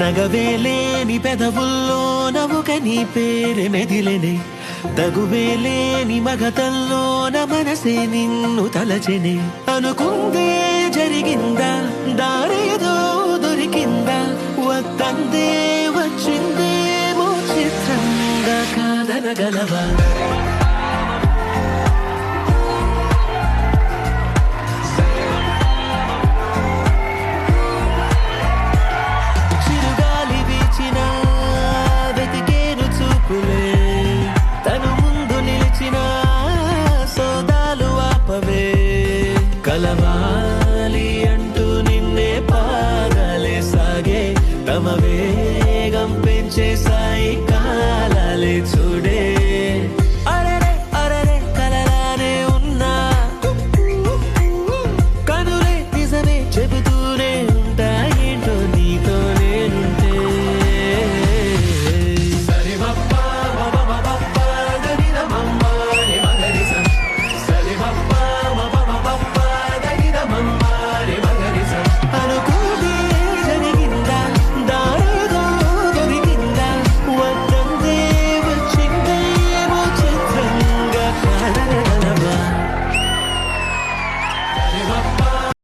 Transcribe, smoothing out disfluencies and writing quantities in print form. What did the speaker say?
నగవేలేని పెదవుల్లో నవ్వుక నీ పేరు మెదిలెనే తగువేలేని మగతల్లోన మనసే నిన్ను తలచెనే అనుకుందే జరిగిందా దారేదో దొరికిందా వద్దందే వచ్చిందేమో చిత్రంగా కాదనగలవా చిరుగాలి వీచిన వెతికేను చూపులే తను ముందు నిలిచిన సోదాలు ఆపవే కలవాలి అంటూ నిన్నే పాదాలే సాగే తమ వేగం పెంచేసా